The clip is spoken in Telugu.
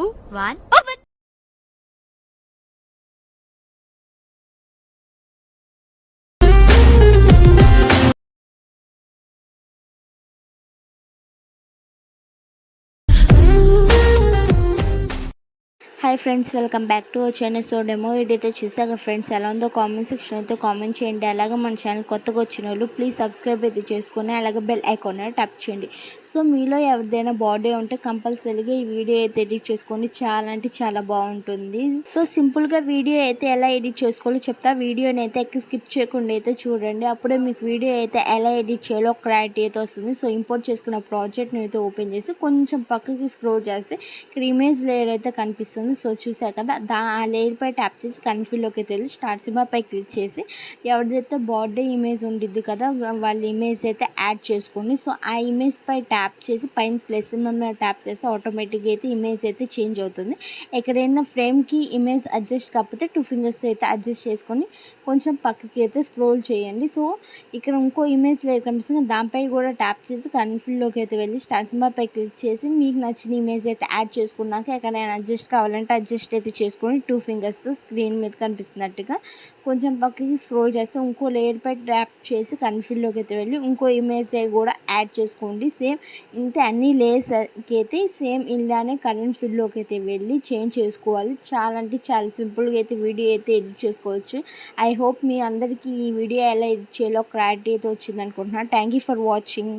1 open. Hi friends, welcome back to our channel. So demo video చూసాక ఫ్రెండ్స్ ఎలా ఉందో కామెంట్ సెక్షన్ అయితే కామెంట్ చేయండి. అలాగే మన ఛానల్ కొత్తగా వచ్చిన వాళ్ళు ప్లీజ్ సబ్స్క్రైబ్ అయితే చేసుకొని అలాగే బెల్ ఐకాన్ ట్యాప్ చేయండి. సో మీలో ఎవరిదైనా బర్త్డే ఉంటే కంపల్సరీగా ఈ వీడియో అయితే ఎడిట్ చేసుకోండి. చాలా అంటే చాలా బాగుంటుంది. సో సింపుల్గా వీడియో అయితే ఎలా ఎడిట్ చేసుకోవాలో చెప్తా. వీడియోని అయితే ఎక్కి స్కిప్ చేయకుండా అయితే చూడండి. అప్పుడే మీకు వీడియో అయితే ఎలా ఎడిట్ చేయాలో క్లారిటీ అయితే వస్తుంది. సో ఇంపోర్ట్ చేసుకున్న ప్రాజెక్ట్ని అయితే ఓపెన్ చేసి కొంచెం పక్కకి స్క్రోల్ చేస్తే ఇక్కడ ఇమేజ్ లేయర్ అయితే కనిపిస్తుంది. సో చూసారు కదా, ఆ లేయర్ పై ట్యాప్ చేసి కన్ఫ్యూలోకి వెళ్ళి స్టార్ట్ సింబల్పై క్లిక్ చేసి ఎవరిదైతే బర్త్డే ఇమేజ్ ఉండిద్ది కదా వాళ్ళ ఇమేజ్ అయితే యాడ్ చేసుకోండి. సో ఆ ఇమేజ్ పై ట్యాప్ చేసి పైన ప్లస్ మీద ట్యాప్ చేసి ఆటోమేటిక్గా అయితే ఇమేజ్ అయితే చేంజ్ అవుతుంది. ఎక్కడైనా ఫ్రేమ్కి ఇమేజ్ అడ్జస్ట్ కాకపోతే 2 ఫింగర్స్ అయితే అడ్జస్ట్ చేసుకొని కొంచెం పక్కకి అయితే స్క్రోల్ చేయండి. సో ఇక్కడ ఇంకో ఇమేజ్ లేయర్ కనిపిస్తుంది, దానిపై కూడా ట్యాప్ చేసి కన్ఫ్యూలోకి అయితే వెళ్ళి స్టార్ట్ సింబల్పై క్లిక్ చేసి మీకు నచ్చిన ఇమేజ్ అయితే యాడ్ చేసుకున్నాక ఎక్కడైనా అడ్జస్ట్ కావాలంటే అడ్జస్ట్ అయితే చేసుకొని 2 ఫింగర్స్తో స్క్రీన్ మీద కనిపిస్తున్నట్టుగా కొంచెం పక్కకి స్క్రోల్ చేస్తే ఇంకో లేయర్ పై ట్యాప్ చేసి కన్ఫ్యూలోకి అయితే వెళ్ళి ఇంకో ఇమేజ్ కూడా యాడ్ చేసుకోండి. సేమ్ ఇంతే అన్ని లేయర్స్కి అయితే సేమ్ ఇలానే కరెంట్ ఫీల్డ్లోకి అయితే వెళ్ళి చేంజ్ చేసుకోవాలి. చాలా అంటే చాలా సింపుల్గా అయితే వీడియో అయితే ఎడిట్ చేసుకోవచ్చు. ఐ హోప్ మీ అందరికీ ఈ వీడియో ఎలా ఎడిట్ చేయాలో క్లారిటీ అయితే వచ్చింది అనుకుంటున్నాను. Thank you for watching.